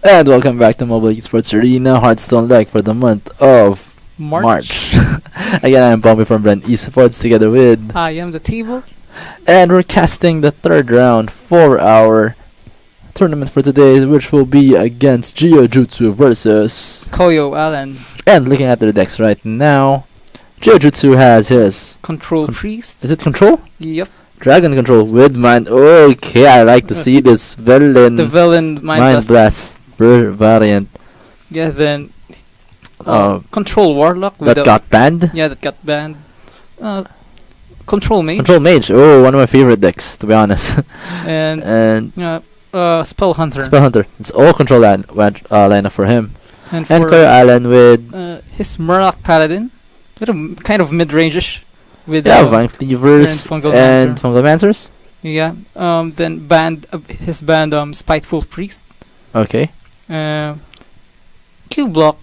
And welcome back to Mobile Esports Arena Hearthstone Leg for the month of March. Again, I'm Bobby from Brand Esports together with... I am the table. And we're casting the third round for our tournament for today, which will be against giojutsu versus... koyoAlan. And looking at their decks right now, giojutsu has his... Control Priest. Is it Control? Yep. Dragon Control with Mind... Okay, I like to see this villain... The villain Mind Blast variant. Yeah, then... Control Warlock. That got banned? Yeah, that got banned. Control Mage. Control Mage. Oh, one of my favorite decks, to be honest. and Spell Hunter. Spell Hunter. It's all control lineup for him. And koyoAlan with... his Murloc Paladin. Kind of mid-range-ish. With Vainglory and Fungalmancers. Yeah. Then banned his banned Spiteful Priest. Okay. Q block.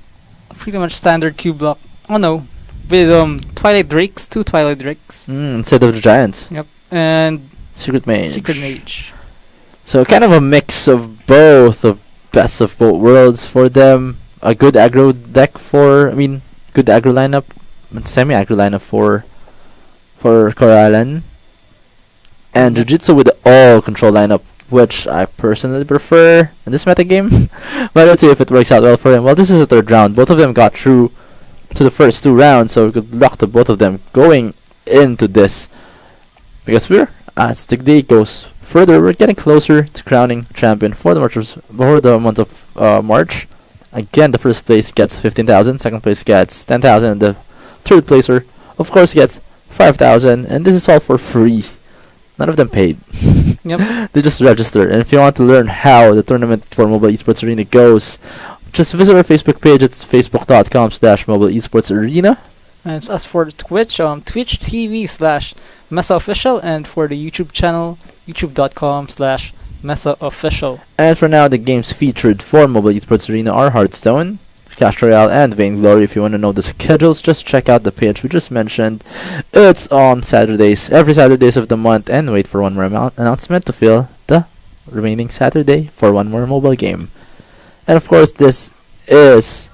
Pretty much standard Q block. Oh no. With Twilight Drakes, 2 Twilight Drakes. Instead of the Giants. Yep. And Secret Mage. Secret Mage. So kind of a mix of both, of best of both worlds for them. A good aggro deck for, good aggro lineup, semi-aggro lineup for koyoAlan. And Jiu-Jitsu with the all control lineup, which I personally prefer in this meta game. But let's see if it works out well for him. Well, this is the third round. Both of them got through to the first 2 rounds, so good luck to both of them going into this. Because as the day goes further, we're getting closer to crowning champion for the month of March. Again, the first place gets 15,000, second place gets 10,000, and the third placer, of course, gets 5,000. And this is all for free. None of them paid. Yep. They just register. And if you want to learn how the tournament for Mobile Esports Arena goes, just visit our Facebook page. It's facebook.com/Mobile Esports Arena. And as for Twitch, Twitch TV/MeSA Official, and for the YouTube channel, youtube.com/MeSA Official. And for now, the games featured for Mobile Esports Arena are Hearthstone, Clash Royale, and Vainglory. If you want to know the schedules, just check out the page we just mentioned. It's on Saturdays, every Saturdays of the month, and wait for one more announcement to fill the remaining Saturday for one more mobile game. And of course, this is...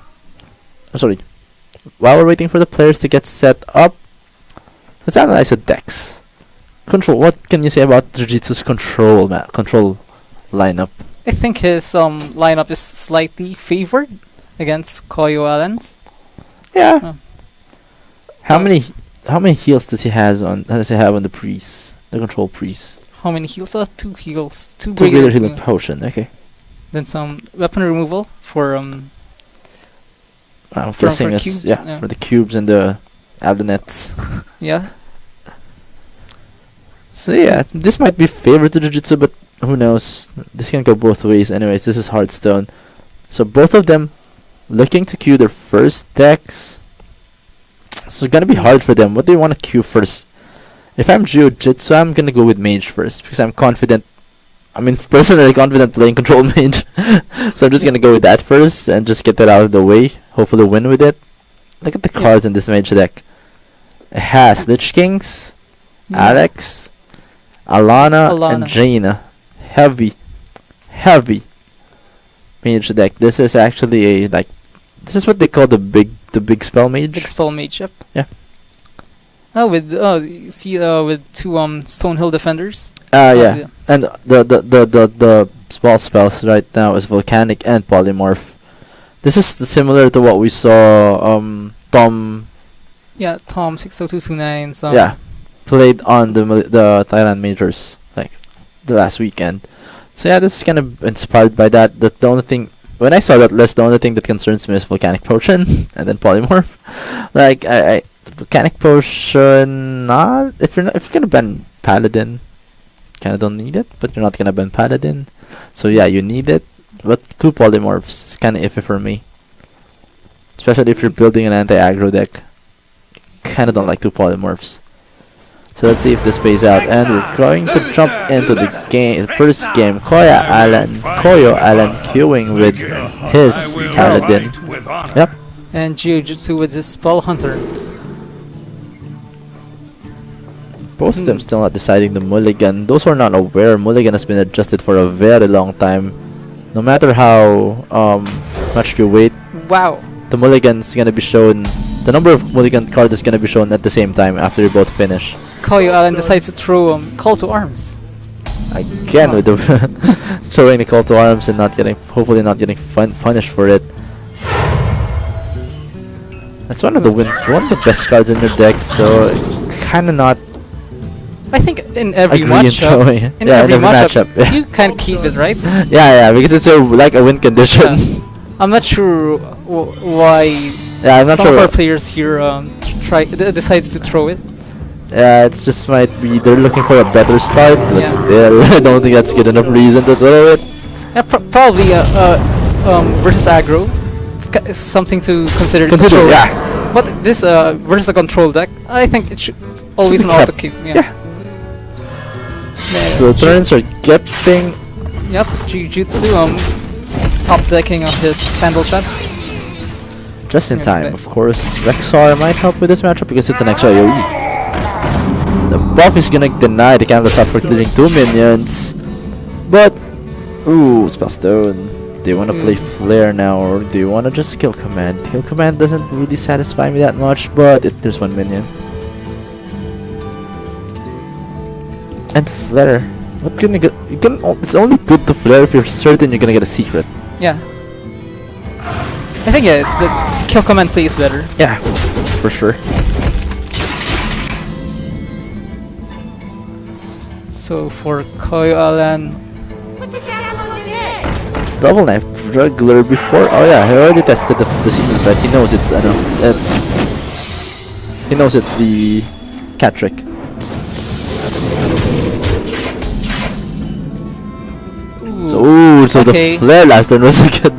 While we're waiting for the players to get set up, let's analyze the decks. Control. What can you say about Jiu-Jitsu's control lineup? I think his lineup is slightly favored against koyoAlan's. Yeah. How many heals does he have on the priest, the control priest? How many heals? 2 heals. 2 greater healing potion. Okay. Then some weapon removal for I'm guessing for it's cubes, for the cubes and the abonets. Yeah. So yeah, this might be favored to Jiu-Jitsu, but who knows? This can go both ways. Anyways, this is Hearthstone. So both of them looking to queue their first decks. So it's gonna be hard for them. What do you want to queue first? If I'm Jiu-Jitsu, I'm gonna go with Mage first because I'm confident. Personally confident playing Control Mage. So I'm just gonna go with that first and just get that out of the way. Hopefully win with it. Look at the cards in this Mage deck. It has Lich Kings, Alex, Alana, and Jaina. Heavy Mage deck. This is actually this is what they call the big spell mage. Big spell mage, yep. Yeah. With 2 Stonehill defenders. Yeah. And the small spells right now is Volcanic and Polymorph. This is similar to what we saw Tom. Yeah, Tom 60229. Played on the Thailand majors the last weekend. So yeah, this is kind of inspired by that. The only thing when I saw that list, the only thing that concerns me is Volcanic Potion and then Polymorph. Volcanic Potion, not if you're gonna ban Paladin, kind of don't need it. But you're not gonna ban Paladin, so yeah, you need it. But 2 Polymorphs is kind of iffy for me, especially if you're building an anti-aggro deck. Kind of don't like 2 Polymorphs. So let's see if this pays out, and we're going to jump into the first game. koyoAlan queuing with his Paladin. Yep. And giojutsu with his Spell Hunter. Both of them still not deciding the mulligan. Those who are not aware, mulligan has been adjusted for a very long time. No matter how much you wait, Wow. the mulligan's gonna be shown. The number of mulligan cards is gonna be shown at the same time after you both finish. koyoAlan decides to throw call to arms. Again with the throwing the call to arms and not getting, hopefully not getting punished for it. That's one of the best cards in your deck. So kind of not I think in every agree in matchup, throwing. in Yeah, every in every matchup, matchup. you can keep it, right? Yeah, because it's like a win condition. Yeah. I'm not sure why Yeah, I'm not some sure. of our players here decides to throw it. Yeah, it's just might be they're looking for a better start, but Yeah. still, I don't think that's good enough reason to throw it. Yeah, probably versus aggro. It's something to consider. To Consider, throw. yeah. But this versus a control deck, I think it's always Should an be auto kept. keep. Yeah. So turns are getting. Yep, Jiu-Jitsu top decking of his Vandal Shot. Just in Yeah, time, but- of course. Rexar might help with this matchup because it's an extra AoE. The buff is gonna deny the counter attack for clearing 2 minions. But, ooh, Spellstone. Do you wanna play Flare now or do you wanna just kill Command? Kill Command doesn't really satisfy me that much, but if there's 1 minion. And Flare. What can you get? It's only good to Flare if you're certain you're gonna get a secret. Yeah. I think the kill command play is better. Yeah, for sure. So for koyoAlan, Double knife juggler before. Oh yeah, he already tested the secret, but he knows it's he knows it's the cat trick. So okay. the flare last turn was a good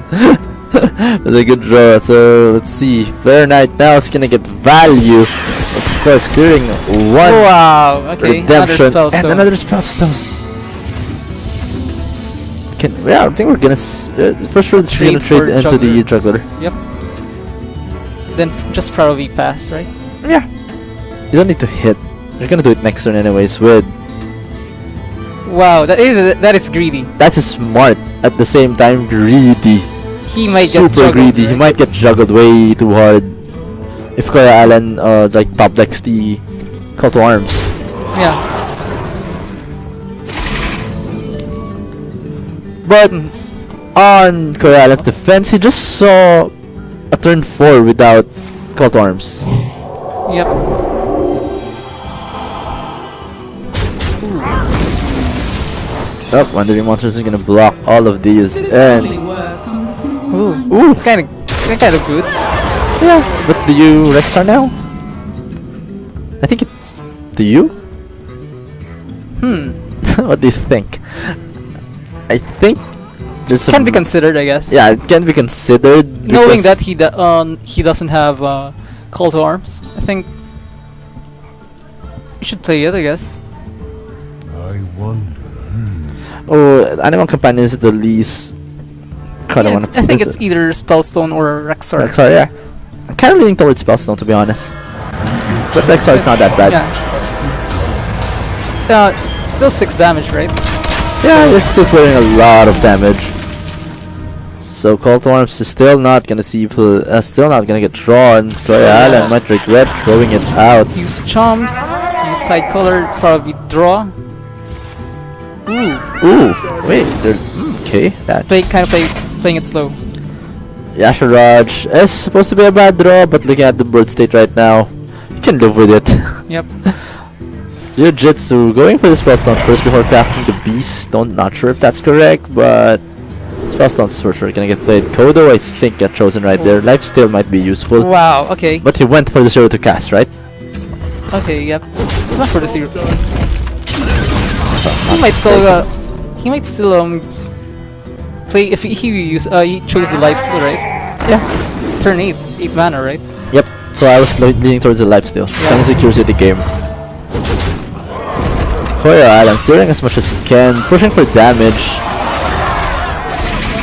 was a good draw. So let's see, Flare Knight now is gonna get value. Of course, clearing one wow, okay, redemption another spell and another spell stone. Yeah, I think we're gonna for sure it's gonna Trade for trade into the juggler. Yep. Then just probably pass, right? Yeah. You don't need to hit. You're gonna do it next turn anyways with. Wow, that is greedy. That is smart. At the same time, greedy. He might Super get juggled, greedy. He right? might get juggled way too hard. If koyoAlan like top decks the call to arms. Yeah. But on koyoAlan's defense, he just saw a turn 4 without call to arms. Yep. Oh, Wandering Monsters is gonna block all of these, and Ooh, it's kind of good. yeah. But do you Rexar now? I think it. Do you? What do you think? I think there's Can be considered, I guess. Yeah, it can be considered. Knowing because- that he doesn't have call to arms, I think you should play it, I guess. I wonder. Oh, Animal Companion is the least. Yeah, I think it's either Spellstone or Rexar. Rexar, yeah. I'm kind of leaning towards Spellstone to be honest. But Rexar is not that bad. Yeah. It's still 6 damage, right? Yeah, you're still putting a lot of damage. So Call to Arms is still not gonna see still not gonna get drawn. koyoAlan might regret throwing it out. Use Chomps, use Tide Color, probably draw. Ooh, wait, they're okay. That's Playing it slow. Yasharaj is supposed to be a bad draw, but looking at the bird state right now, you can live with it. Yep. Jiu-Jitsu going for the Spellstone first before crafting the Beast. Not sure if that's correct, but Spellstone's for sure gonna get played. Kodo, I think, got chosen right there. Lifesteal might be useful, Wow. Okay. but he went for the 0 to cast, right? Okay. Yep. Not for the 0. He might still play if he chose the lifesteal, right? Yeah. Turn 8 mana, right? Yep. So I was leaning towards the lifesteal. Yeah. Kind of secures the game. koyoAlan clearing as much as he can, pushing for damage.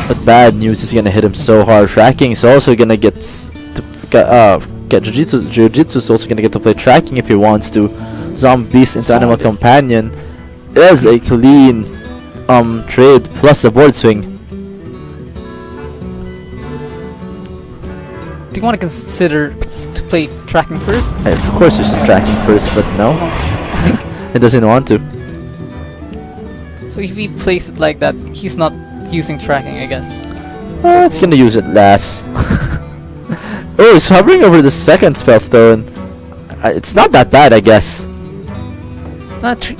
But bad news is gonna hit him so hard. Tracking is also gonna get Jiu-Jitsu. Jiu-Jitsu is also gonna get to play tracking if he wants to. Zombies into Animal Companion is a clean trade plus the board swing. Do you want to consider to play tracking first? Of course, you should tracking first, but no, it doesn't want to. So if he plays it like that, he's not using tracking, I guess. It's gonna use it last. Oh, he's hovering over the second spellstone. It's not that bad, I guess.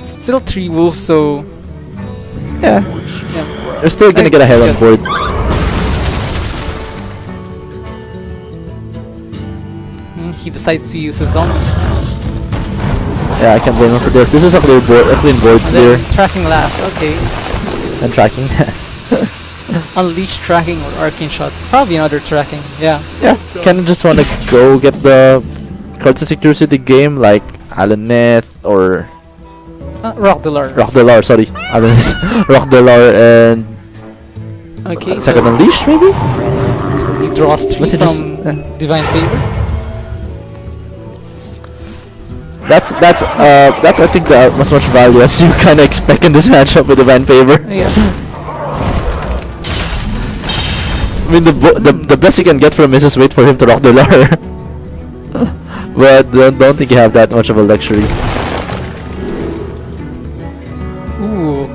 Still 3 wolves, so Yeah, yeah. they're still gonna get ahead on board. He decides to use his zombies. Yeah, I can't blame him for this. This is a clean board And clear. then tracking last, okay. And tracking, yes. Unleash tracking or arcane shot. Probably another tracking, yeah. Yeah, kinda just wanna go get the cards to secure the game, like Alan or Rock the Lord. Rock the Lore, sorry. Alan Rock the Lore and Okay, Second so Unleash, maybe? he draws 3 But he just- from Divine Favor. That's I think as much value as you kinda expect in this matchup with Divine Favor. Yeah. I mean, the best you can get from him is just wait for him to rock the lore. But don't think you have that much of a luxury. Ooh.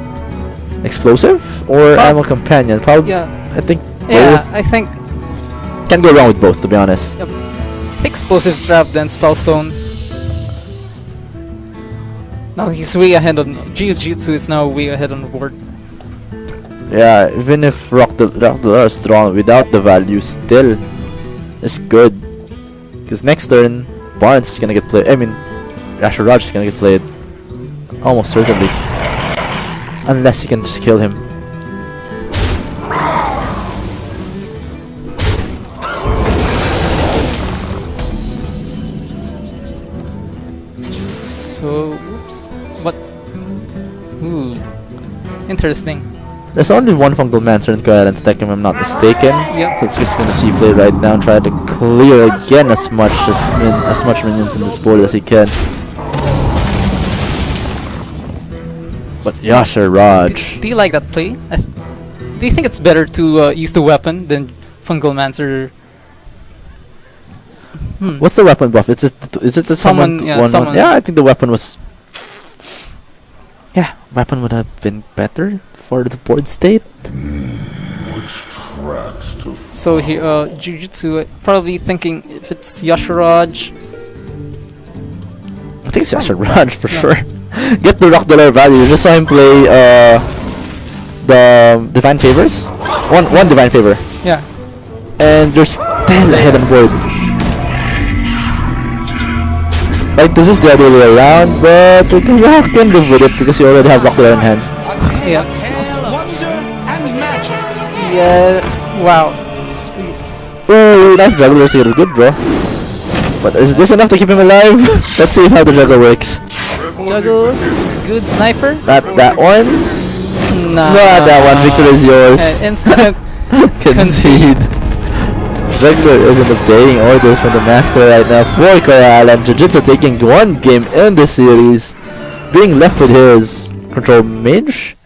Explosive or ammo companion? Probably. Yeah. I think Yeah, both. I think Can't go wrong with both, to be honest. Explosive Trap then Spellstone. Now he's way ahead on Jiu-Jitsu is now way ahead on the board. Yeah, even if rock the lore is drawn without the value, still is good. Because next turn, Barnes is gonna get played. I mean, Rasher Raj is gonna get played. Almost certainly. Unless you can just kill him. So, oops. What? Ooh. Interesting. There's only one Fungal Mancer in koyoAlan's deck, if I'm not mistaken. Yep. So it's just gonna see play right now, try to clear again as much minions in this board as he can. But Yasha Raj. Do you like that play? Do you think it's better to use the weapon than Fungal Mancer? What's the weapon buff? Is it the Summon, summon yeah, one? summon. Yeah, I think the weapon was. Yeah, weapon would have been better for the board state. So here, Jiu-Jitsu, probably thinking if it's Yasharaj. I think it's Yasha Raj for sure. Get the rock dollar value. You just saw him play the Divine Favors. One Divine Favor. Yeah. And you're still ahead on board. Like, this is the other way around, but you can live with it because you already have rock dollar in hand. Yeah. Yeah. Wow. Oh, Life Juggler is a good draw. But is this enough to keep him alive? Let's see how the juggle works. Juggle. Good sniper. Not that one. Nah. Not that one. Victory is yours. Instant. Concede. Juggler isn't obeying orders from the master right now for koyoAlan. Jiu-Jitsu taking one game in the series, being left with his control mage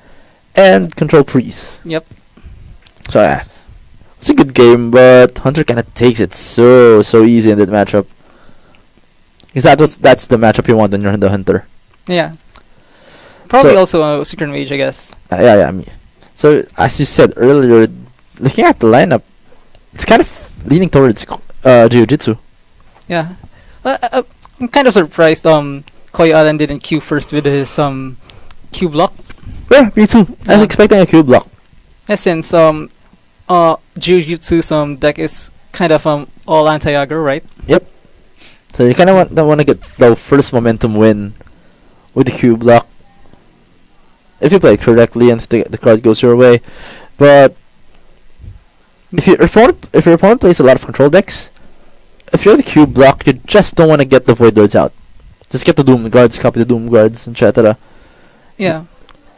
and control priest. Yep. So yeah, it's a good game, but Hunter kind of takes it so easy in that matchup. Is that's the matchup you want when you're the Hunter? Yeah. Probably So- also a Secret Mage, I guess. Yeah. I mean, so as you said earlier, looking at the lineup, it's kind of leaning towards Jiu-Jitsu. Yeah. I'm kind of surprised koyoAlan didn't queue first with his Q block. Yeah, me too. I was Yeah. expecting a Q block. Yeah, since Jiu-Jitsu's deck is kind of all anti-aggro, right? So you kind of want to get the first momentum win with the Q block if you play it correctly and if the card goes your way. But if your opponent plays a lot of control decks, if you're the Q block, you just don't want to get the Void Lords out. Just get the Doom Guards, copy the Doom Guards, etc. Yeah.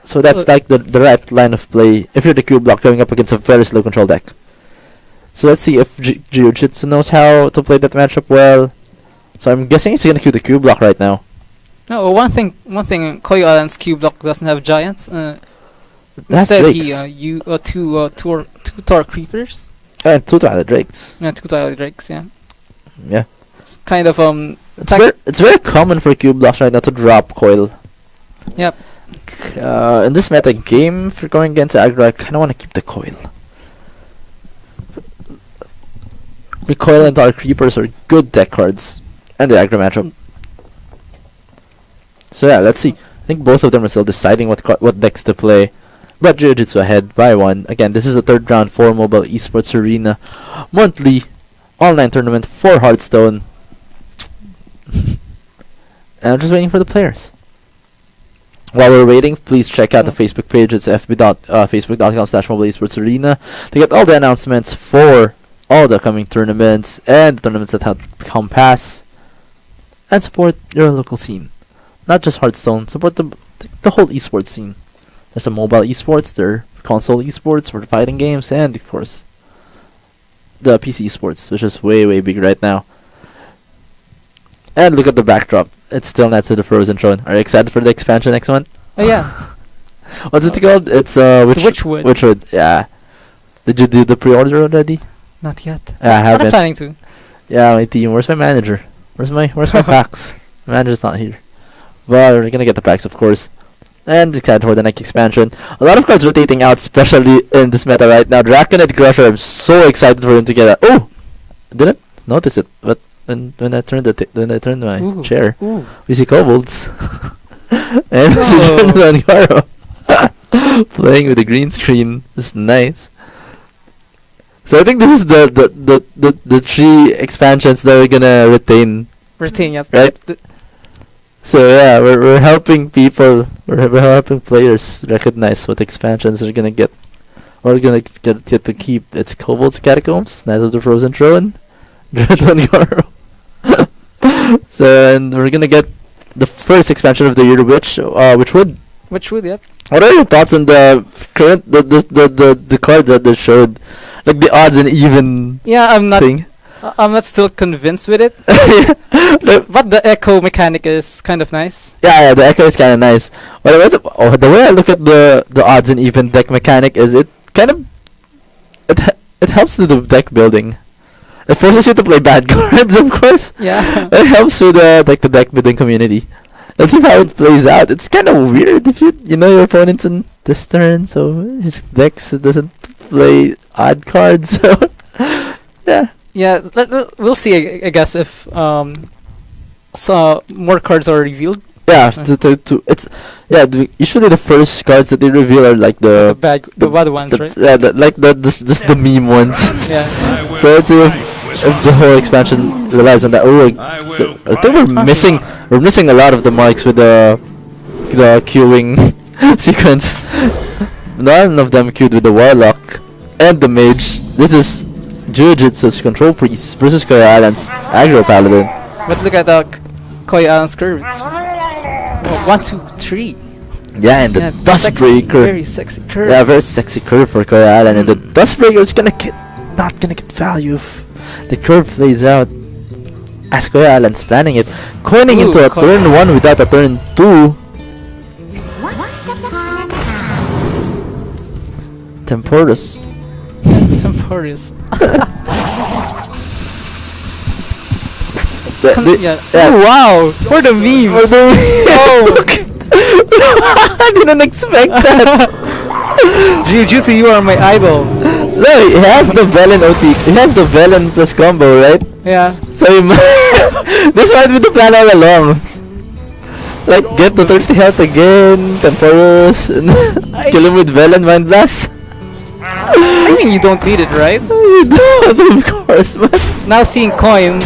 So that's like the right line of play if you're the Q block going up against a very slow control deck. So let's see if Jiu-Jitsu knows how to play that matchup well. So I'm guessing he's gonna queue the Q block right now. No, one thing, koyoAlan's Q block doesn't have giants. That's Instead, Drakes. two Tor creepers. And two Twilight Drakes. Yeah, 2 Twilight Drakes. Yeah. Yeah. It's kind of It's very common for Q blocks right now to drop coil. Yep. In this meta game, if you're going against aggro, I kind of want to keep the coil. Recoil and Dark Reapers are good deck cards, and the aggro matchup. So yeah, let's see. I think both of them are still deciding what decks to play. But Jiu-Jitsu ahead by 1. Again, this is the third round for Mobile Esports Arena monthly online tournament for Hearthstone. And I'm just waiting for the players. While we're waiting, please check out the Facebook page. It's facebook.com/Mobile Esports Arena to get all the announcements for all the coming tournaments and the tournaments that have come pass, and support your local scene. Not just Hearthstone, support the whole esports scene. There's some mobile esports, there are console esports for the fighting games, and of course the PC esports, which is way big right now. And look at the backdrop. It's still Knights of the Frozen Throne. Are you excited for the expansion next month? Oh yeah. What's it called? It's Witchwood. Witchwood, yeah. Did you do the pre-order already? Not yet. I haven't. I'm planning to. Yeah, my team. Where's my manager? Where's my packs? My manager's not here. But we're gonna get the packs, of course. And excited for the next expansion. A lot of cards rotating out, especially in this meta right now. Draconet Crusher, I'm so excited for him to get that. Oh! Didn't notice it, but when I turned my chair, we see kobolds. And we see Jonathan Garo playing with the green screen. It's nice. So I think this is the 3 expansions that we're gonna retain. Yep. Right? So yeah, we're helping people, we're helping players recognize what expansions they're gonna get. We're gonna get to keep. It's Kobold's Catacombs, Knights of the Frozen Throne, Dreadon Garo. So and we're gonna get the first expansion of the year, Witchwood. Yep. What are your thoughts on the current the cards that they showed, like the odds and even? Yeah, I'm not. Thing? I'm not still convinced with it. But the echo mechanic is kind of nice. Yeah, the echo is kind of nice. But the way I look at the odds and even deck mechanic is it kind of it helps with the deck building. It forces you to play bad cards, of course. Yeah. It helps with the deck building community. Let's see how it plays out. It's kind of weird if you know your opponent's in this turn, so his decks doesn't play odd cards. So yeah. Yeah, we'll see. I guess if so more cards are revealed. Yeah, it's usually the first cards that they reveal are like the bad ones, right? Yeah, just the meme ones. Yeah. So let's see if the whole expansion relies on that. I think we're missing a lot of the marks with the queuing sequence. None of them queued with the Warlock and the Mage. This is Jiu-Jitsu's Control Priest versus koyoAlan's Aggro Paladin. But look at the koyoAlan's curves. 1, 2, 3. Yeah, and the Dustbreaker. Very sexy curve. Yeah, very sexy curve for koyoAlan, and the Dustbreaker is not gonna get value if the curve plays out as koyoAlan's planning it, coining into a turn 1 without a turn 2. Temporous. Temporous. Yeah. Oh wow! For the memes. Oh. I didn't expect that. Jiu-Jitsu, you are my idol. No, he has the Velen OT. He has the Velen plus combo, right? Yeah. So this might be the plan all along. Like, get the 30 health again, Temporous, and kill him with Velen Mind Blast. I mean, you don't need it, right? You don't, of course, but now seeing Coin,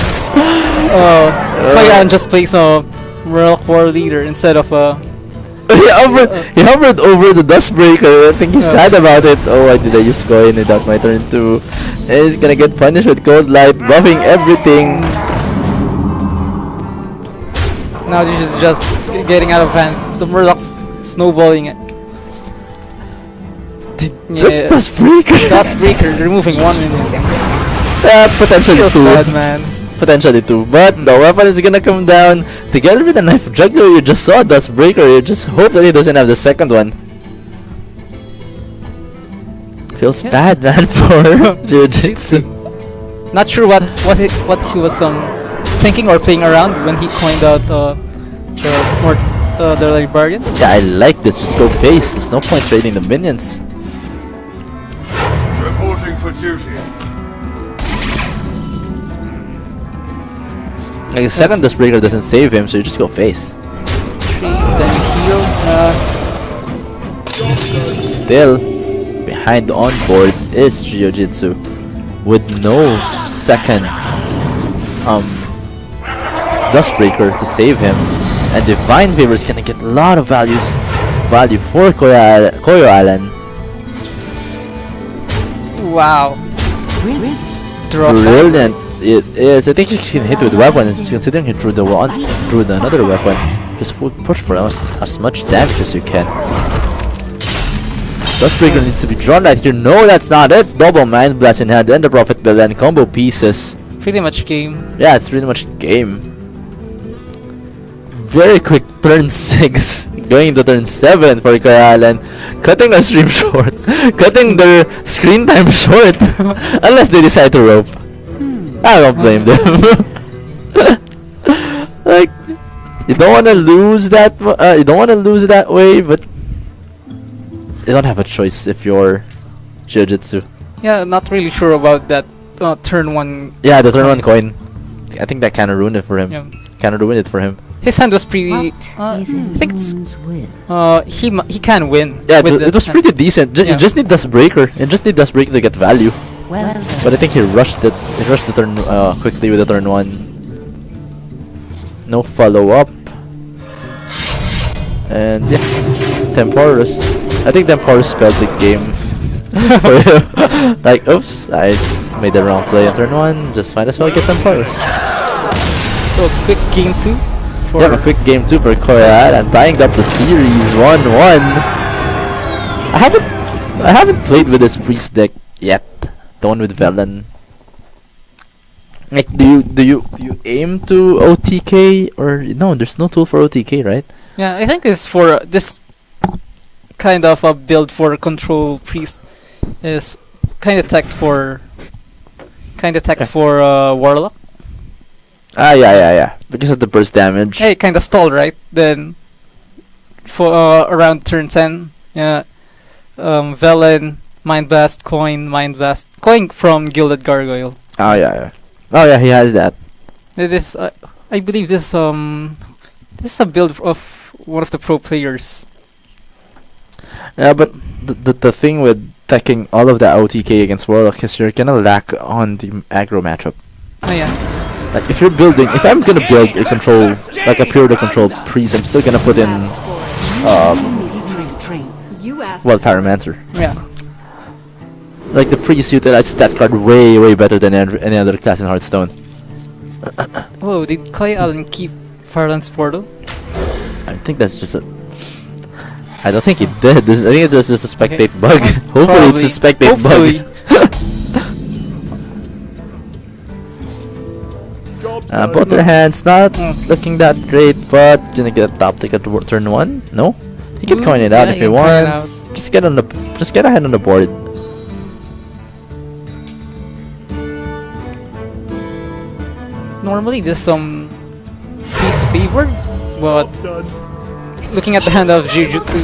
koyoAlan just plays a Merle 4 leader instead of a. he hovered over the Dustbreaker. I think he's sad about it. Oh, why did I use Coin without my turn 2? And he's gonna get punished with Cold Light, buffing everything. Now this is just getting out of hand. The Murloc's snowballing it. Just Dustbreaker. Dustbreaker, removing 1 minute. Potentially Feels 2. bad, man. Potentially 2. But the weapon is gonna come down together with the Knife Juggler. You just saw Dustbreaker. You just hope that he doesn't have the second one. Feels bad, man, for Jiu-Jitsu. Not sure what he was thinking or playing around when he coined out the librarian. Yeah, I like this. Just go face. There's no point trading the minions. Reporting for duty. Like the second this breaker doesn't save him, so you just go face. Then you heal. Still, behind on board is Giojutsu with no second Dustbreaker to save him, and Divine Favor is gonna get a lot of value for koyoAlan. Wow. Draw Brilliant it is. I think he can hit with weapons, considering he threw another weapon. Just push for as much damage as you can. Dustbreaker needs to be drawn right here. No, that's not it. Double Mind Blast in hand and the Prophet Bell and combo pieces. Pretty much game. Yeah, it's pretty much game. Very quick turn 6. Going to turn 7 for koyoAlan. Cutting their stream short. Cutting their screen time short. Unless they decide to rope. I don't blame them. Like, you don't want to lose that. You don't want to lose that way, but you don't have a choice if you're Giojutsu. Yeah, not really sure about that turn 1. Yeah, the turn 1 coin. I think that kind of ruined it for him. Yeah. Kind of ruined it for him. His hand was pretty. I think it's. He can win. Yeah, with it was that pretty decent. You Yeah. just need Dustbreaker. You just need Dustbreaker to get value. But I think he rushed it. He rushed the turn quickly with the turn 1. No follow up. And yeah, Temporus. I think Temporus spelled the game for him. Like, oops, I made the wrong play on turn 1. Just might as well get Temporus. So quick game 2. Yeah, a quick game 2 for koyoAlan, tying up the series 1-1. I haven't played with this priest deck yet. The one with Velen. Like, do you aim to OTK or no? There's no tool for OTK, right? Yeah, I think this for this kind of a build for control priest is kind of tech for warlock. Ah, yeah. Because of the burst damage. Hey, kind of stalled, right? Then for around turn 10, yeah, Velen, Mind Blast, coin from Gilded Gargoyle. Oh yeah. Oh yeah, he has that. This I believe this is a build of one of the pro players. Yeah, but the thing with teching all of the OTK against Warlock is you're gonna lack on the aggro matchup. Oh yeah. Like if I'm gonna build a control, like a pure to control priest, I'm still gonna put in Pyromancer. Yeah. Like the priest utilizes that card way better than any other class in Hearthstone. Oh, did koyoAlan keep Fireland's Portal? I think that's just a. I don't think it did. I think it's just a spectate bug. Hopefully it's a spectate bug. Both their hands not looking that great, but gonna get a top tick at turn 1. No, he can coin it out if he wants. Just get ahead on the board. Normally this priest favored, but looking at the hand of Giojutsu,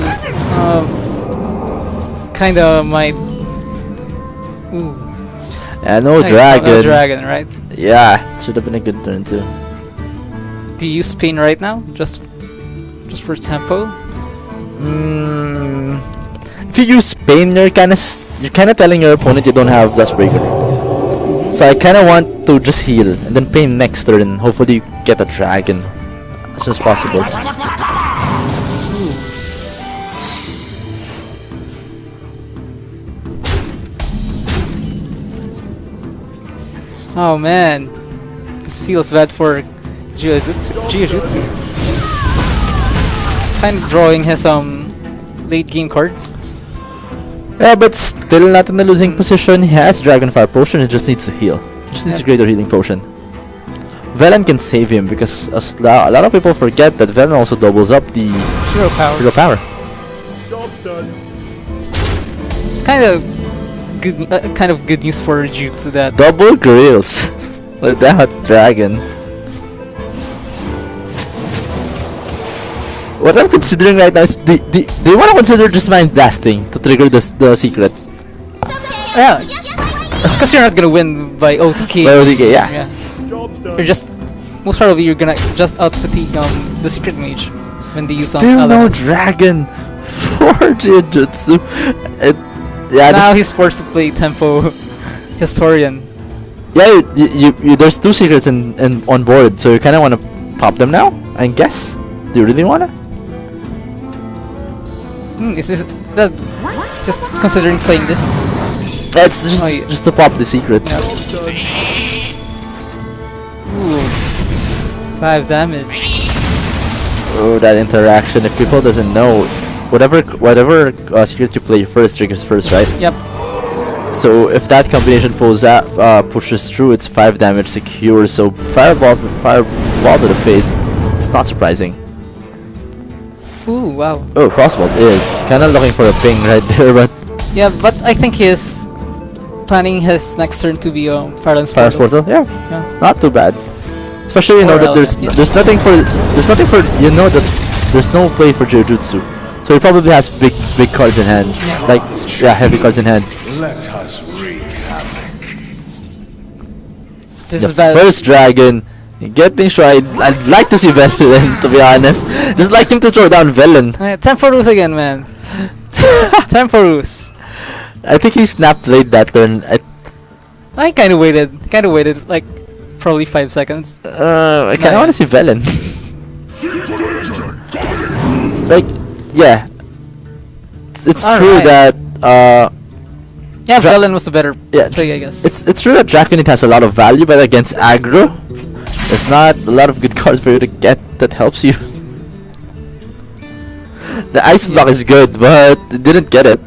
kinda might. Ooh. Yeah, no Hey, dragon. No dragon, right? Yeah, it should have been a good turn too. Do you use Pain right now? Just for tempo? If you use Pain, you're kind of telling your opponent you don't have Dustbreaker. So I kind of want to just heal and then Pain next turn. Hopefully you get a dragon as soon as possible. Oh man, this feels bad for Giojutsu. Kind of drawing his late game cards. Yeah, but still not in the losing position. He has Dragonfire Potion. He just needs to heal. Just needs a greater healing potion. Velen can save him because a lot of people forget that Velen also doubles up the Hero power. Hero power. Job done. It's kind of good, kind of good news for Jutsu that Double grills without dragon. What I'm considering right now is do you want to consider just mind blasting to trigger the secret? yeah, because you're not gonna win by OTK. By OTK, yeah. You're just most probably you're gonna just out fatigue the secret mage when they use Still no elements. dragon for giojutsu. Yeah, Now he's forced to play tempo historian. yeah. You there's two secrets in on board, so you kind of want to pop them now. I guess. Do you really wanna? Is that just considering playing this? It's just just to pop the secret. Yeah. Ooh, 5 damage. Oh, that interaction. If people doesn't know, whatever secret you play first triggers first, right? Yep. So if that combination pulls out, pushes through, it's 5 damage secure. So fireball to the face. It's not surprising. Ooh, wow. Oh, Frostbolt is kind of looking for a ping right there, but Yeah, but I think he's planning his next turn to be Firelands Fire Portal. Portal, yeah, Yeah. not too bad. Especially you know Or that there's element, yeah. nothing for you know that there's no play for giojutsu, so he probably has big cards in hand, Yeah. like heavy cards in hand. Let us wreak havoc. This The is bad. first dragon, getting tried. I'd like to see Velen, to be honest. Just like him to throw down Velen. Temporus again, man. Temporus. I think he snap played that turn. I kind of waited like probably 5 seconds. I kind of Nah, want to see Velen. Like, yeah. It's true Alright. that Yeah, Dra- Velen was the better yeah, play, I guess. it's true that Draconite has a lot of value, but against aggro, there's not a lot of good cards for you to get that helps you. The ice block is good, but it didn't get it.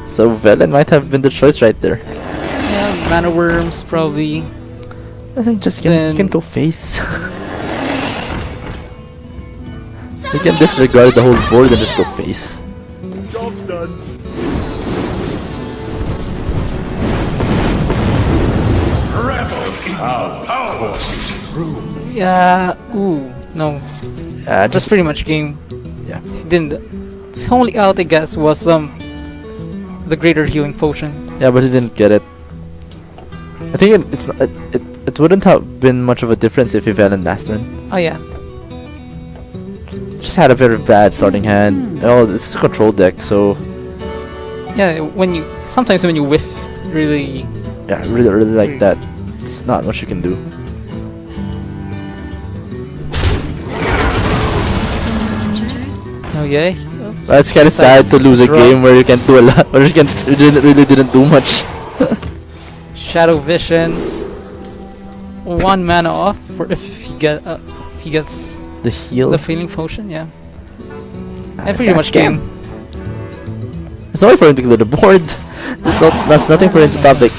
So Velen might have been the choice right there. yeah, mana worms probably. I think just Then- can go face. You can disregard the whole board and just go face. Job done. Revel in the power courses through. Yeah. Ooh, no. That's Just pretty much game. yeah. He didn't. His only out, I guess, was the greater healing potion. Yeah, but he didn't get it. I think it's not, it wouldn't have been much of a difference if he Velen last turn. Oh yeah. Just had a very bad starting hand. Oh, it's a control deck, so Yeah, sometimes when you whiff, really. yeah, really like that. It's not much you can do. Oh yeah. It's kind of sad to lose a Draw. game where you can do a lot, where you didn't do much. Shadow Vision. 1 mana off for if he gets The heal. the healing potion. Yeah. And pretty That's much game. There's no way for him to clear the board. That's nothing for him to top deck.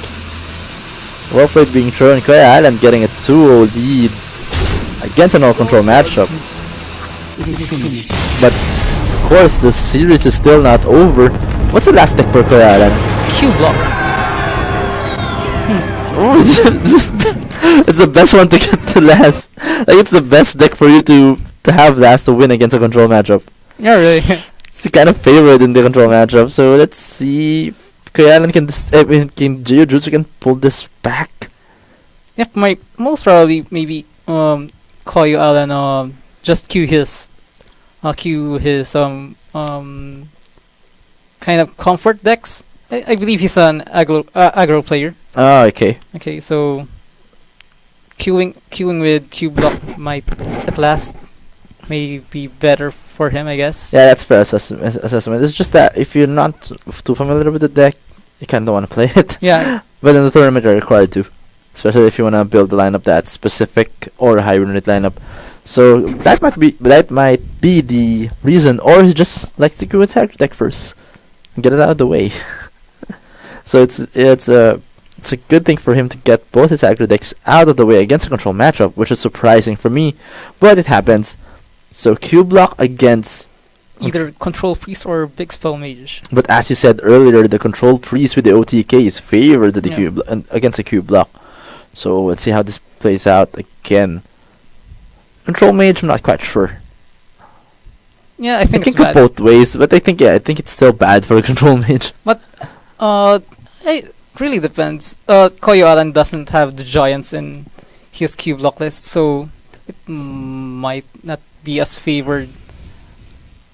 Well played being thrown. koyoAlan getting a 2-0 lead against an all-control matchup. But of course, the series is still not over. What's the last deck for koyoAlan? Q block. It's the best one to get to last. Like it's the best deck for you to have last to win against a control matchup. Yeah, really. It's kind of favored in the control matchup. So let's see if koyoAlan can giojutsu can pull this back. Yep, most probably maybe koyoAlan just queue his kind of comfort decks. I believe he's an aggro player. Oh, okay. Okay, so queuing with Q block might at last may be better for him, I guess. Yeah, that's fair assessment. It's just that if you're not too familiar with the deck, you kind of want to play it. Yeah. But in the tournament, you're required to, especially if you want to build a lineup that's specific or a high win rate lineup. So that might be the reason, or he just likes to go attack deck first and get it out of the way. So it's a good thing for him to get both his aggro decks out of the way against a control matchup, which is surprising for me, but it happens. So Q block against either control priest or big spell mage. But as you said earlier, the control priest with the OTK is favored to the Yeah. against the Q block. So let's see how this plays out again. Control mage, I'm not quite sure. Yeah, I I think think it's go bad. both ways, but I think it's still bad for a control mage. It really depends. koyoAlan doesn't have the giants in his Q block list, so it might not be as favored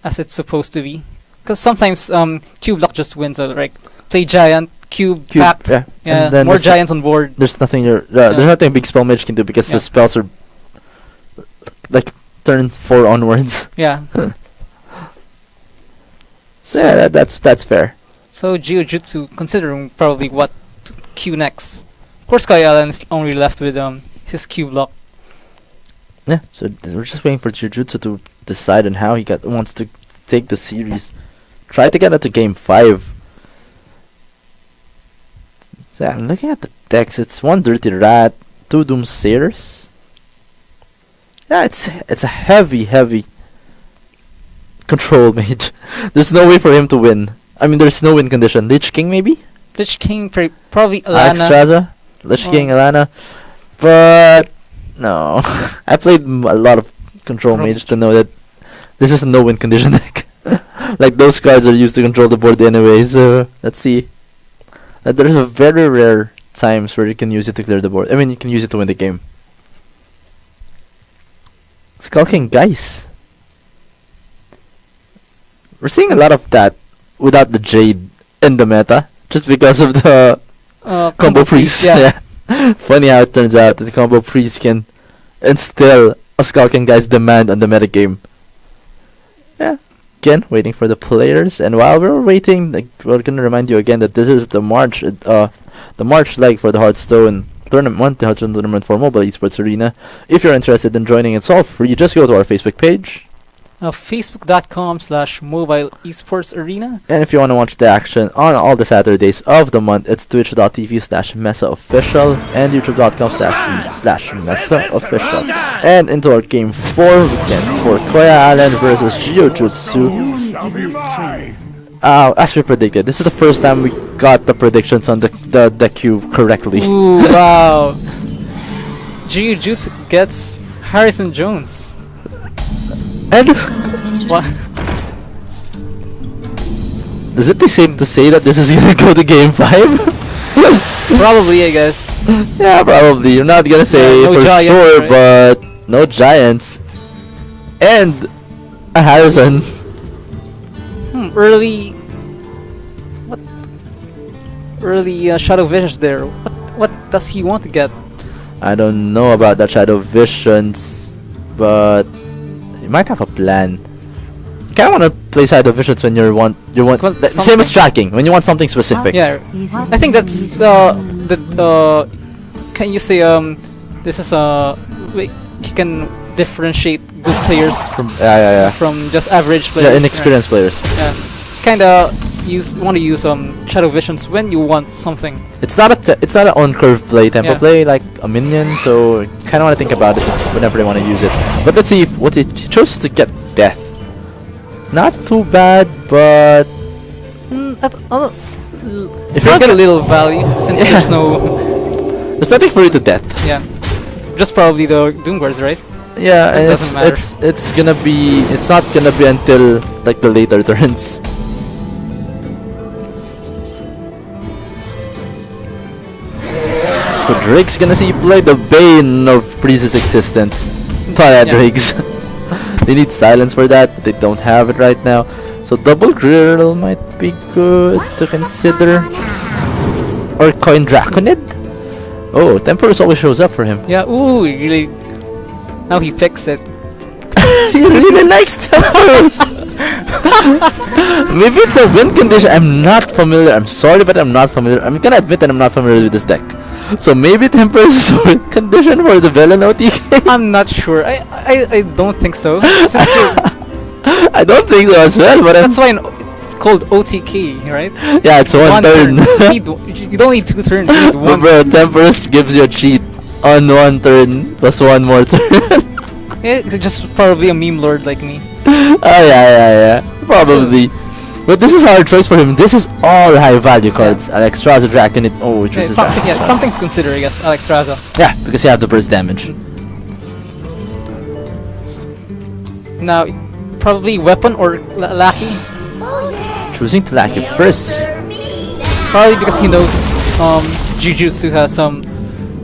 as it's supposed to be. Because sometimes Q block just wins, right? Play giant, cube packed, yeah. yeah, And then more there's no- giants on board. There's nothing Yeah. there's nothing big spell mage can do because Yeah. the spells are like turn 4 onwards. Yeah. So yeah, that's fair. So giojutsu, considering probably what to Q next. Of course, koyoAlan is only left with his Q block. Yeah, so we're just waiting for Jujutsu to decide on how he wants to take the series. Try to get it to game 5. So yeah, I'm looking at the decks. It's 1 Dirty Rat, 2 Doomsayers. Yeah, it's a heavy control mage. There's no way for him to win. I mean, there's no win condition. Lich King maybe? Lich King, probably Alex Alana. Straza? Lich Oh. King, Alana. But no. I played a lot of control Control mage to know that this is a no win condition deck. Like those cards are used to control the board anyway, so let's see. There's a very rare times where you can use it to clear the board. I mean, you can use it to win the game. Skull King Geist. We're seeing a lot of that without the Jade in the meta, just because of the combo priest. Yeah. Funny how it turns out that the combo priest can instill a Skull King Geist demand on the metagame. Yeah. Again, waiting for the players, and while we're waiting, we're gonna remind you again that this is the March leg for the Hearthstone tournament, the Hearthstone tournament for mobile Esports Arena. If you're interested in joining, it's all free. Just go to our Facebook page, Facebook.com/mobile Esports Arena. and if you want to watch the action on all the Saturdays of the month, it's twitch.tv/MeSA Official and youtube.com/MeSA Official. And into our game 4 weekend for koyoAlan versus giojutsu. Shall be mine. As we predicted, this is the first time we got the predictions on the queue correctly. Ooh, wow. Giojutsu gets Harrison Jones. And What? is it safe to say that this is gonna go to game 5? Probably, I guess. Yeah, probably. You're not gonna say No for giants, sure, right? but no giants. And a Harrison. Early. What? Early Shadow Visions there. What does he want to get? I don't know about that Shadow Visions, but you might have a plan. You kinda wanna play Shadow Visions when you want Want same as something- tracking, when you want something specific. Yeah, I think that's can you say this is you can differentiate good players Yeah. from just average players. Yeah, right? inexperienced players. Yeah, kinda want to use Shadow Visions when you want something. It's not an on curve play, tempo Yeah. play like a minion, so kind of want to think about it whenever they want to use it. But let's see what he chose to get death. Not too bad, but if you're I'll get a gonna, little value since Yeah. there's no there's nothing for you to death. yeah, just probably the Doom Guards, right? Yeah, It and doesn't matter. it's not gonna be until like the later turns. So Drake's gonna see you play the bane of Priest's existence. Twilight Yeah. Drakes. They need silence for that, but they don't have it right now. So double grill might be good to consider. Or coin Draconid? Oh, Temperus always shows up for him. Yeah. Ooh, really. Now he picks it. He really likes Temperus! Maybe it's a win condition. I'm not familiar. I'm sorry, but I'm not familiar. I'm gonna admit that I'm not familiar with this deck. So maybe Temperus is a win condition for the villain OTK? I'm not sure. I don't think so. Since I don't think so as well, but that's why it's called OTK, right? yeah, it's one turn. You don't need 2 turns. You need But one. bro, Temperus gives you a cheat on 1 turn plus 1 more turn. Yeah, it's just probably a meme lord like me. Oh yeah. Probably. But this is a hard choice for him. This is all high value cards. Alexstrasza, Draconid. Oh, which is something, something to consider, I guess. Alexstrasza. Yeah, because you have the burst damage. Now, probably weapon or Lucky. Choosing to Lucky first. Probably because he knows Giojutsu has some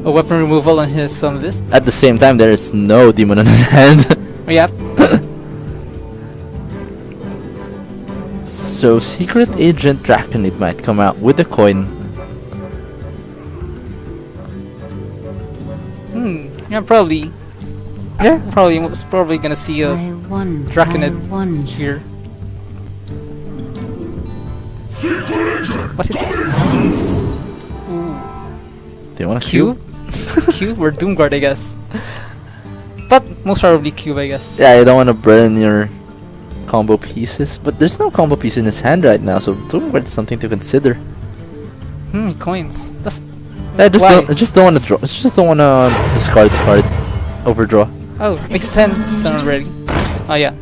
weapon removal on his list. At the same time, there is no demon on his hand. Yep. So Secret Agent Draconid might come out with a coin. Yeah, probably. Yeah. Most probably gonna see a Draconid here. What is it? Do you want a Cube? Cube or Doomguard, I guess. But most probably Cube, I guess. Yeah, you don't want to burn your combo pieces, but there's no combo piece in his hand right now, so Doomguard is something to consider. Coins. That's I why? just don't want to draw. I just don't want to discard the card, overdraw. Oh, makes 10. It's not ready. Oh yeah.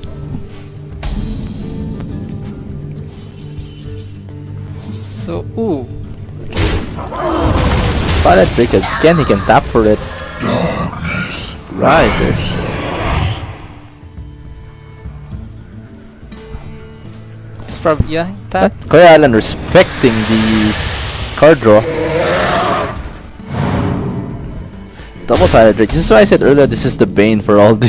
So Pilot break again. He can tap for it. Rises. it's probably tap. koyoAlan respecting the card draw. Double Pilot break. This is why I said earlier. This is the bane for all the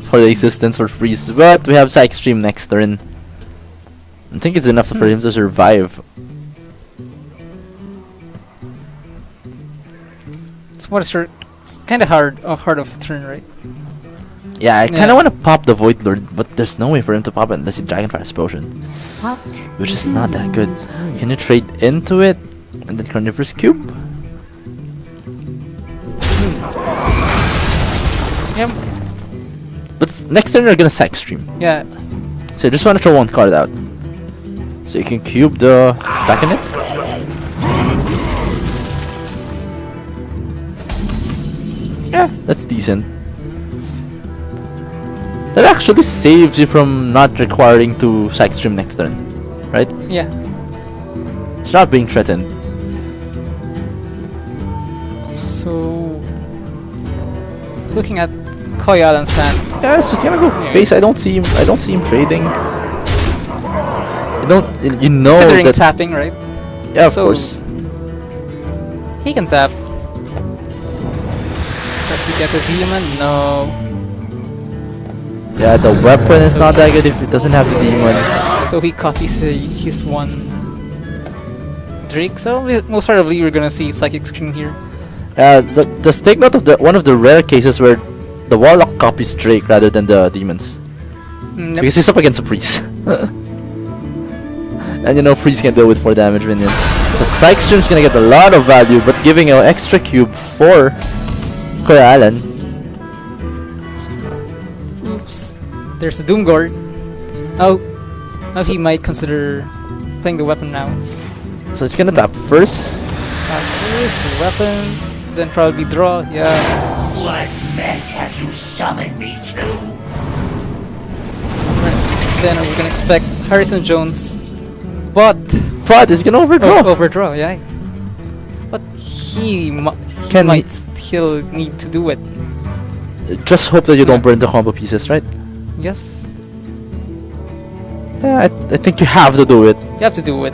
for the existence for freeze. But we have Psych Stream next turn. I think it's enough for him to survive. It's kind of hard of a turn, right? Yeah, I kind of want to pop the Void Lord, but there's no way for him to pop it unless he Dragonfire Potion, which is not that good. Can you trade into it and then Carnivorous Cube? Yep. But next turn you're gonna Psych Stream, Yeah. so you just want to throw one card out, so you can cube the Draconid. Yeah, that's decent. That actually saves you from not requiring to Psych Stream next turn, right? Yeah. It's not being threatened. So, looking at koyoAlan's hand. Yeah, it's just gonna go face. I don't see him trading. You know Considering that. tapping, right? Yeah, of so course. He can tap. Does he get the demon? No. Yeah, the weapon is not that good if it doesn't have the demon. So he copies his one Drake. So most probably we're gonna see Psychic Screen here. Just take note of one of the rare cases where the Warlock copies Drake rather than the demons. Yep. Because he's up against a priest. And you know priest can deal with 4 damage minions. The Psych Stream's gonna get a lot of value, but giving an extra cube for koyoAlan. Oops. There's the Doomguard. Oh. Now he might consider playing the weapon now. So it's gonna tap first. Tap first, the weapon, then probably draw. Yeah. What mess have you summoned me to? Right. Then we're gonna expect Harrison Jones. But He's gonna overdraw. overdraw, yeah. But he'll need to do it. Just hope that you don't burn the combo pieces, right? Yes. Yeah, I think you have to do it. You have to do it.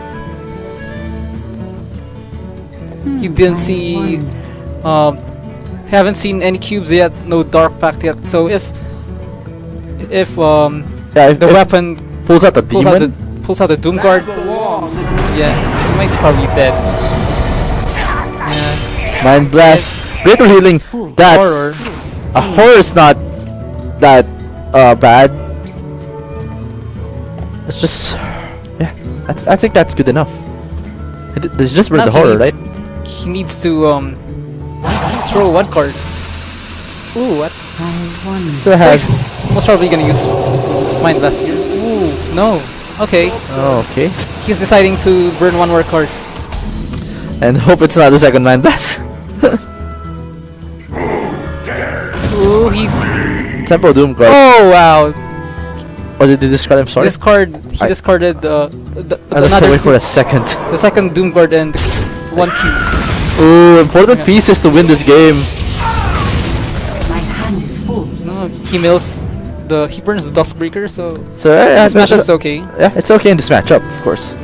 You didn't see haven't seen any cubes yet, no Dark Pact yet. So if If the weapon pulls out the pulls demon, out the Doomguard, yeah, he might probably dead. Yeah. Mind Blast, Greater Healing. That's Horror. a horror's not that bad. It's just I think that's good enough. There's just burn Now the he horror, needs- right? He needs to throw one card. Ooh, what? Still So has. he's most probably gonna use Mind Blast here. Ooh, no. Okay, Oh, okay. he's deciding to burn one more card. And hope it's not the second Mind Blast. Ooh, he. Tempo Doom card. Oh wow. Oh, did they discard? I'm sorry. He discarded I was another wait for a second. the second Doom Guard and one cube. Ooh, important Yeah. pieces to win this game. My hand is full. No, he mills he burns the Duskbreaker, so So yeah, this match is okay. yeah, it's okay in this matchup, of course.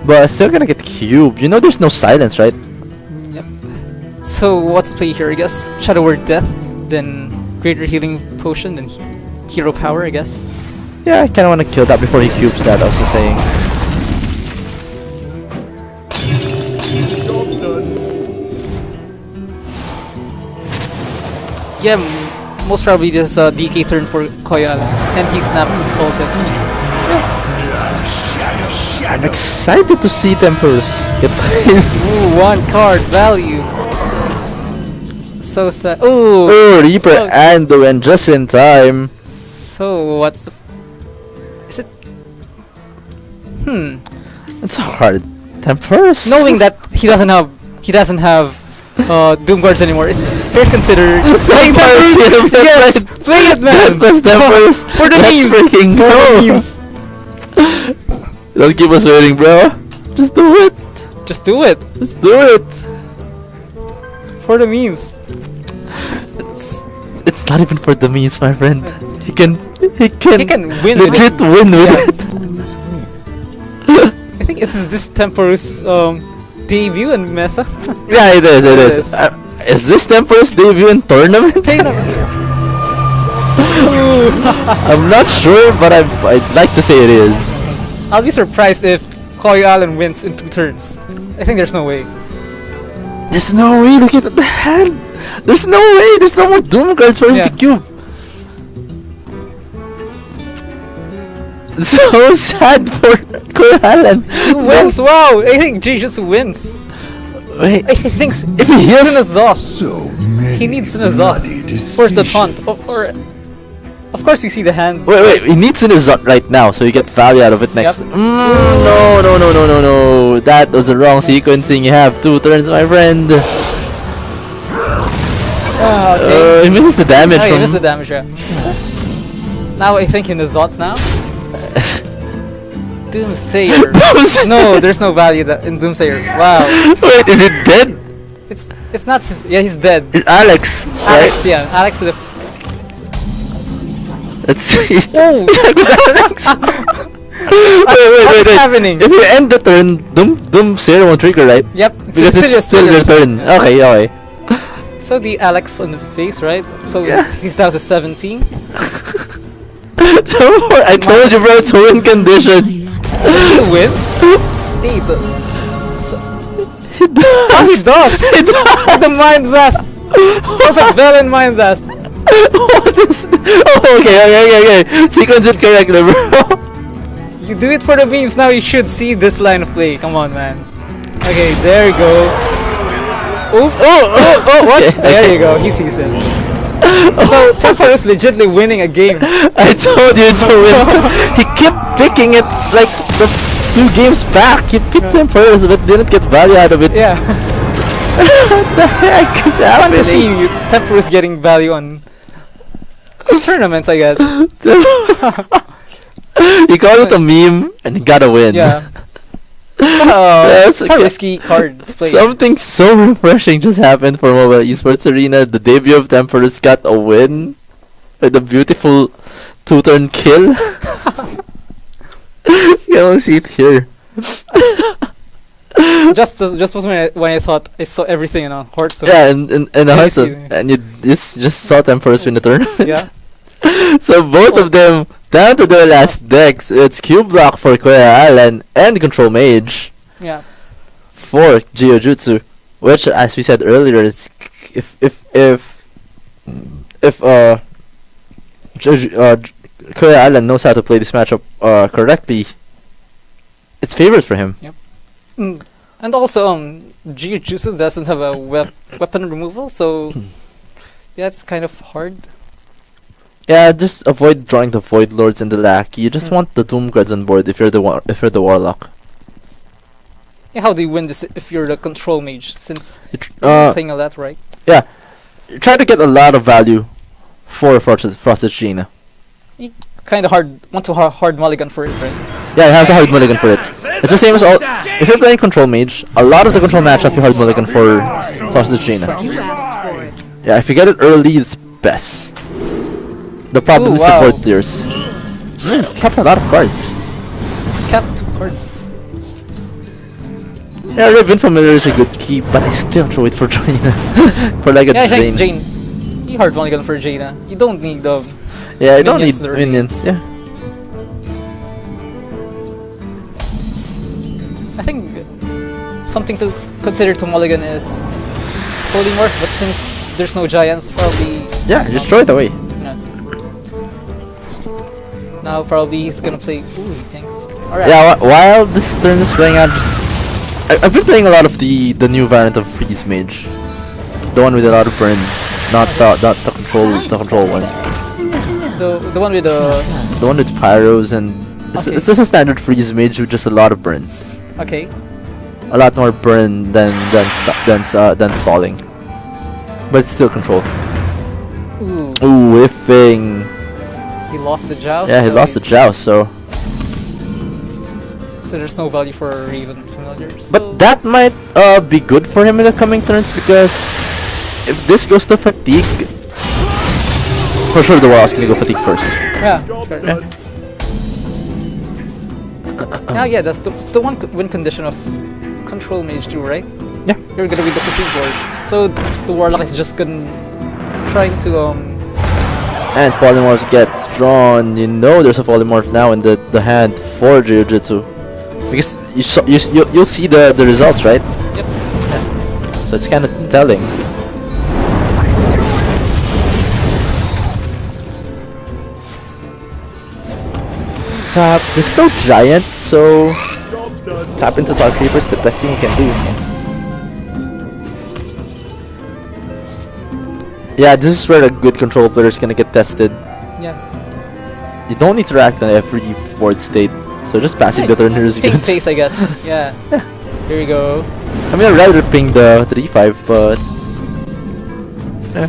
But still gonna get cubed. You know, there's no silence, right? Yep. So what's the play here? I guess Shadow Word Death, then Greater Healing Potion, then Hero Power. I guess. Yeah, I kind of want to kill that before he cubes that. I was just saying. Yeah, most probably this DK turn for koyoAlan, and he snap calls it. I'm excited to see Tempers get played. Ooh, one card value. So sad. Ooh. Oh, Reaper Oh. and the Ren just in time. So what's the? Is it? It's hard. Tempers. Knowing that he doesn't have Doom Guards anymore, is fair consider playing Tempers. Tempers. Yes, play it, man. Tempers. For the Let's memes. freaking For go. the memes. Don't keep us waiting, bro. Just do it. Just do it Just do it. for the memes. It's not even for the memes, my friend. He can He can win with legit it. win with Yeah. it. I think it's this Temper's debut in MeSA. Yeah, it is. It It is. is. Is this Temper's debut in tournament? I'm not sure, but I'd like to say it is. I'll be surprised if koyoAlan wins in 2 turns. I think there's no way. There's no way. Look at the hand. There's no way. There's no more Doom cards for him Yeah. to cube. It's so sad for koyoAlan. He wins! Wow! I think giojutsu wins. Wait, I think if he heals, Sunazoth. So many He needs Sunazoth bloody for the taunt. decisions. Or of course you see the hand. wait. He needs in his Zot right now, so you get value out of it next. Yep. No. That was the wrong sequencing. You have 2 turns, my friend. Okay. He misses the damage Oh, he from. missed the damage, yeah. Now I think in the Zots now. Doomsayer. No, there's no value in Doomsayer. Wow. Wait, is it dead? It's not his, yeah, he's dead. It's Alex, Alex, right? yeah. Alex with the Let's see. Oh. Alex. wait. What's happening? If you end the turn, Doomsayer won't trigger, right? Yep. Because it's still your turn. Okay. So the Alex on the face, right? So Yeah. he's down to 17. I told you, bro. It's win condition. Does he win? Hey, oh, he does! The Mind Blast! Perfect Velen Mind Blast! What is? Oh, okay. Sequence it correctly, bro. You do it for the memes, now you should see this line of play. Come on, man. Okay, there you go. Oops! Oh, What? okay, There okay. you go, he sees it. So, Temper is legitimately winning a game. I told you it's a win. He kept picking it like the 2 games back. He picked him first, but didn't get value out of it. Yeah. What the heck is Fun to happening? see Temper is getting value on tournaments, I guess. He called it a meme, and he got a win. Yeah. Yes, It's a okay. risky card to play. Something so refreshing just happened for Mobile Esports Arena. The debut of Temperus got a win with a beautiful 2-turn kill. You can only see it here. just when I thought I saw everything in a Hearthstone. Yeah, and Yeah, I also, see. and you just saw Temperus win the tournament. Yeah. So both of them down to their last decks. It's Cube Block for koyoAlan and Control Mage Yeah. for giojutsu, which, as we said earlier, is koyoAlan knows how to play this matchup correctly, it's favors for him. Mm. And also, giojutsu doesn't have a weapon removal, so yeah, it's kind of hard. Yeah, just avoid drawing the Void Lords and the Lackey. You just want the Doom Guards on board if you're the Warlock. Yeah, how do you win this if you're the control mage? Since You you're playing a lot, right? try to get a lot of value for Frosted Gina. kind of want to hard mulligan for it, right? Yeah, you have to hard mulligan for it. It's the same as all. If you're playing control mage, a lot of the control matchup you hard mulligan for Sausage Jaina. You asked for it. Yeah, if you get it early, it's best. The problem Ooh, is wow. the 4th tiers. Kept a lot of cards. Kept 2 cards. Yeah, Riven Familiar is a good keep, but I still throw it for Jaina. For like a Yeah, I drain. think Jane. You hard mulligan for Jaina. You don't need the. Yeah, I don't need minions early. minions. Yeah. I think something to consider to mulligan is polymorph, but since there's no giants, probably. Yeah, just throw it away. Yeah. Now probably he's gonna play. Ooh, thanks. Alright. Yeah, while this turn is playing out, I've been playing a lot of the new variant of Freeze Mage, the one with a lot of burn, not the control one, The one with the. the one with pyros and Okay. it's just a standard Freeze Mage with just a lot of burn, Okay. a lot more burn than stalling, but it's still control. Ooh. Ooh, whiffing. He lost the joust. Yeah, he lost the joust, so. So there's no value for Raven Familiar. So But that might be good for him in the coming turns because if this goes to fatigue, for sure the Warlock's gonna go fatigue first. yeah. Sure. Yeah, that's the one win condition of control mage too, right? Yeah. You're gonna win the fatigue wars. So the warlock is just gonna trying to And polymorphs get drawn. You know there's a polymorph now in the hand for giojutsu because you'll see the results, right? Yep. So it's kind of telling. There's no giant, so tap into Dark Reapers, the best thing you can do. Yeah, this is where a good control player is gonna get tested. Yeah. You don't need to react on every board state, so just passing the turn here is Ping good. face, I guess. Yeah. Here we go. I mean, I'd rather ping the 3-5, but yeah.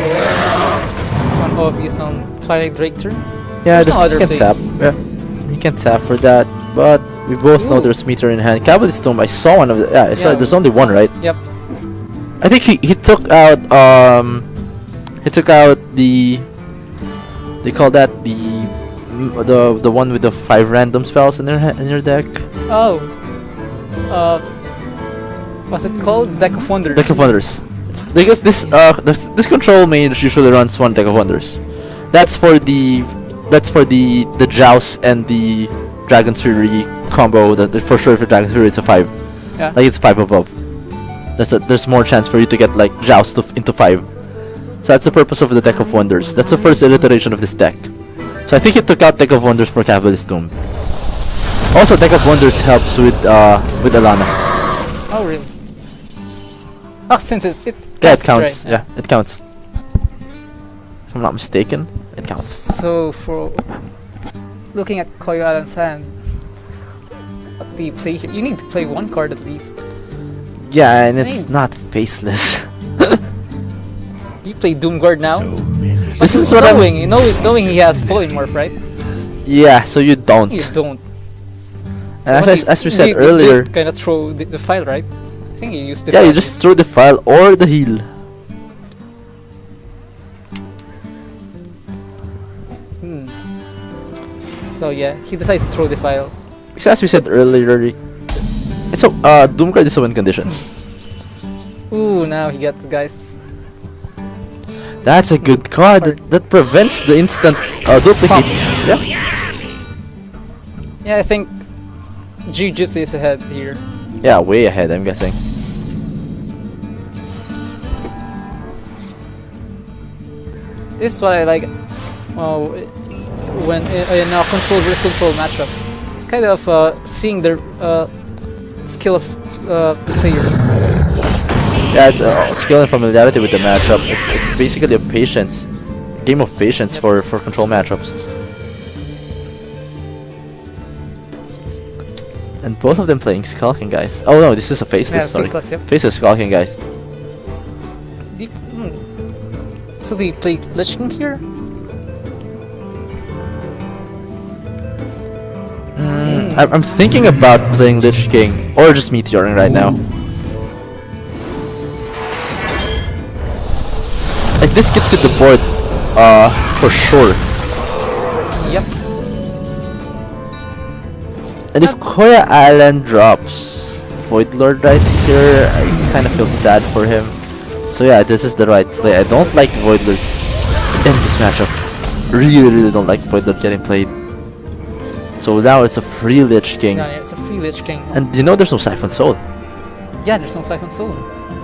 This one obvious Twilight Drake turn. Yeah, There's no this other can play. tap. Yeah, he can tap for that, but we both know Ooh. there's meter in hand. Cavalry Tomb, I saw one of the. Yeah, I saw. Yeah. There's only one, right? Yep. I think he took out the. They call that the one with the 5 random spells in your deck. Oh. What's it called? Deck of Wonders. Deck of Wonders. It's because this control mage usually runs one Deck of Wonders. That's for the Joust and the Dragon's Fury combo. That for sure for Dragon's Fury it's a 5. Yeah. Like it's 5 above. There's more chance for you to get like Joust into 5. So that's the purpose of the Deck of Wonders. That's the first iteration of this deck. So I think he took out Deck of Wonders for Cavalry's Tomb. Also, Deck of Wonders helps with Alana. Oh really? Oh, since it Yeah, it casts, counts. right? Yeah, it counts. If I'm not mistaken, it counts. So for looking at koyoAlan's hand, what do you play here? You need to play one card at least. Yeah, and it's Right. not faceless. You play Doomguard now. This is what I'm. knowing he has polymorph, right? Yeah, so you don't. You don't. And So as we you said earlier, kind of throw the file, right? I think you used the yeah, file. you just throw the file or the heal. So yeah, he decides to throw the file. Because as we said earlier, it's a Doomguard is a win condition. Ooh, now he gets guys. That's a good card. That prevents the instant duplicate. Yeah. Yeah, I think Jiu-Jitsu is ahead here. Yeah, way ahead, I'm guessing. This is what I like. When in a control versus control matchup, it's kind of seeing the skill of players. Yeah, it's skill and familiarity with the matchup. It's basically a game of patience for control matchups. And both of them playing Skulking Guys. Oh no, this is a Faceless, Yeah, sorry. Faceless, yep. Faceless Skulking Guys. So do you play Lich King here? I'm thinking about playing Lich King or just Meteoring right now. Like this gets you the board, for sure. Yep. And if koyoAlan drops Void Lord right here, I kind of feel sad for him. So yeah, this is the right play. I don't like Void Lord in this matchup. Really don't like Void Lord getting played. So now it's a free Lich King. Yeah, it's a free Lich King. And you know there's no Siphon Soul. Yeah, there's no Siphon Soul.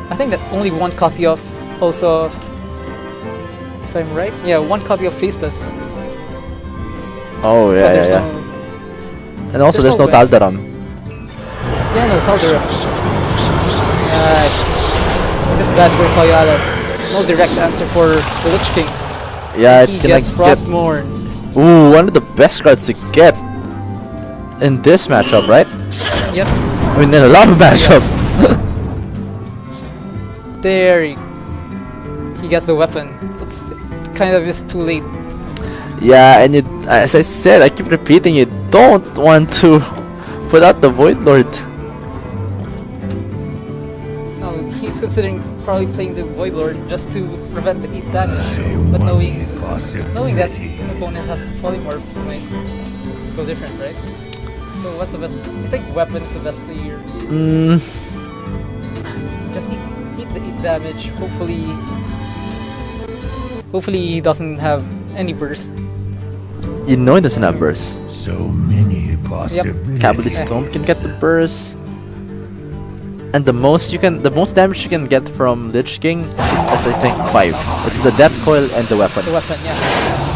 I think that only one copy of also, if I'm right, yeah, one copy of Faceless. Oh So yeah, there's yeah. no, And also there's no way. Taldaram. yeah, no Tal'Daram. This is bad for koyoAlan. No direct answer for the Lich King. Yeah, He it's gonna gets Frostmourne. Ooh, one of the best cards to get in this matchup, right? Yep. I mean, in a lot of matchup. There he gets the weapon. It's kind of is too late. Yeah, and as I said, I keep repeating, you don't want to put out the Void Lord. No, he's considering probably playing the Void Lord just to prevent the 8 damage. But knowing that his opponent has Polymorph might go different, right? So what's the best? I think weapon is the best play here. Just eat the 8 damage. Hopefully he doesn't have any burst. You know it doesn't have burst. So many possibilities. Cabalist Tome can get the burst. And the most damage you can get from Lich King is I think 5. It's the Death Coil and the weapon. The weapon, yeah.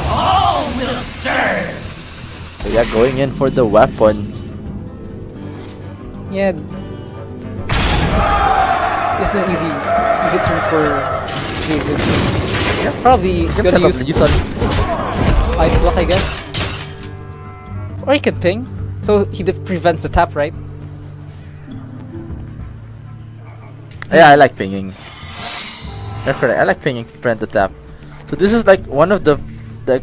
All will serve. So yeah, going in for the weapon. Yeah. This is an easy turn for giojutsu. Probably You can gonna set up use lethal. Ice Block, I guess. Or he can ping. So he prevents the tap, right? Yeah, I like pinging. That's correct. I like pinging to prevent the tap. So this is like one of the rare,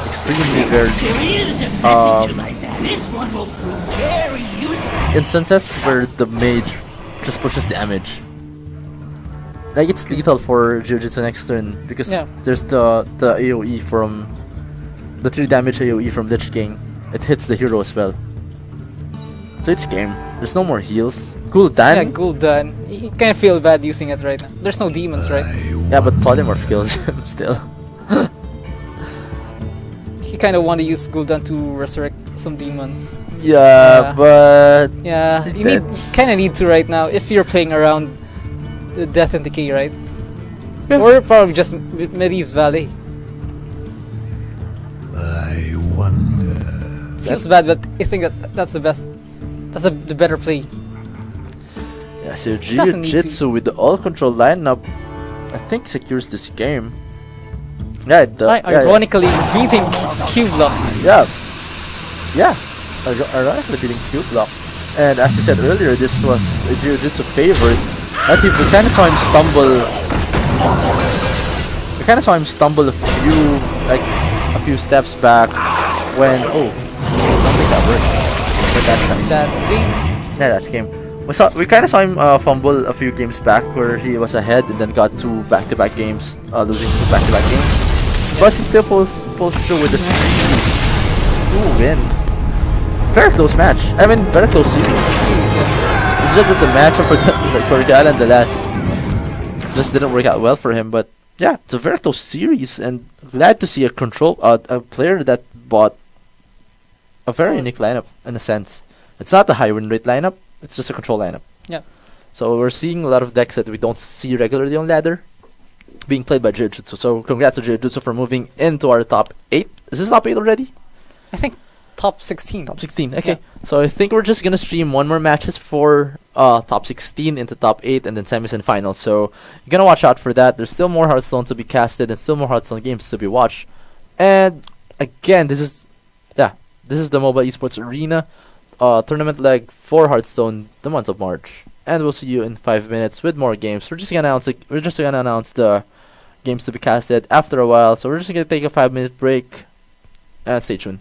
extremely rare instances where the mage just pushes damage. Like it's lethal for Jiu-Jitsu next turn because Yeah. there's the AoE from the 3 damage AoE from Lich King. It hits the hero as well. So it's game. There's no more heals. Gul'dan. Yeah, Gul'dan. You kind of feel bad using it right now. There's no demons, right? Yeah, but Polymorph kills him still. You kind of want to use Gul'dan to resurrect some demons. Yeah, but Yeah, He's you dead. kind of need to right now if you're playing around the Death and Decay, right? Yeah. Or probably just Medivh's Valley. I wonder. Feels bad, but I think that's the best. That's the better play. yeah, so Doesn't need Jiu-Jitsu with the all control lineup, I think secures this game. Yeah, Ironically, beating Q-Block. yeah. Ironically beating Cube Block. And as I said earlier, this was a Jiu-Jitsu favorite. I think we kind of saw him stumble. We kind of saw him stumble a few steps back when I don't think that worked. But that's nice. That's game. Yeah, that's game. We kind of saw him fumble a few games back where he was ahead and then got 2 back-to-back games, losing 2 back-to-back games. But he still pulls through with the 2-win. Very close match. I mean, very close series. It's just that the matchup for koyoAlan, the last, just didn't work out well for him. But yeah, it's a very close series, and glad to see a player that bought a very unique lineup in a sense. It's not a high win rate lineup. It's just a control lineup. Yeah. So we're seeing a lot of decks that we don't see regularly on ladder being played by Jiu-Jitsu. So congrats to Jiu-Jitsu for moving into our top 8. Is this top 8 already? I think top 16. Top 16. Okay. Yeah. So I think we're just gonna stream one more matches before top 16 into top 8 and then semis and finals. So you're gonna watch out for that. There's still more Hearthstone to be casted and still more Hearthstone games to be watched. And again, this is the Mobile Esports Arena tournament leg for Hearthstone the month of March. and we'll see you in 5 minutes with more games. We're just gonna announce the games to be casted after a while, so we're just gonna take a 5-minute break and stay tuned.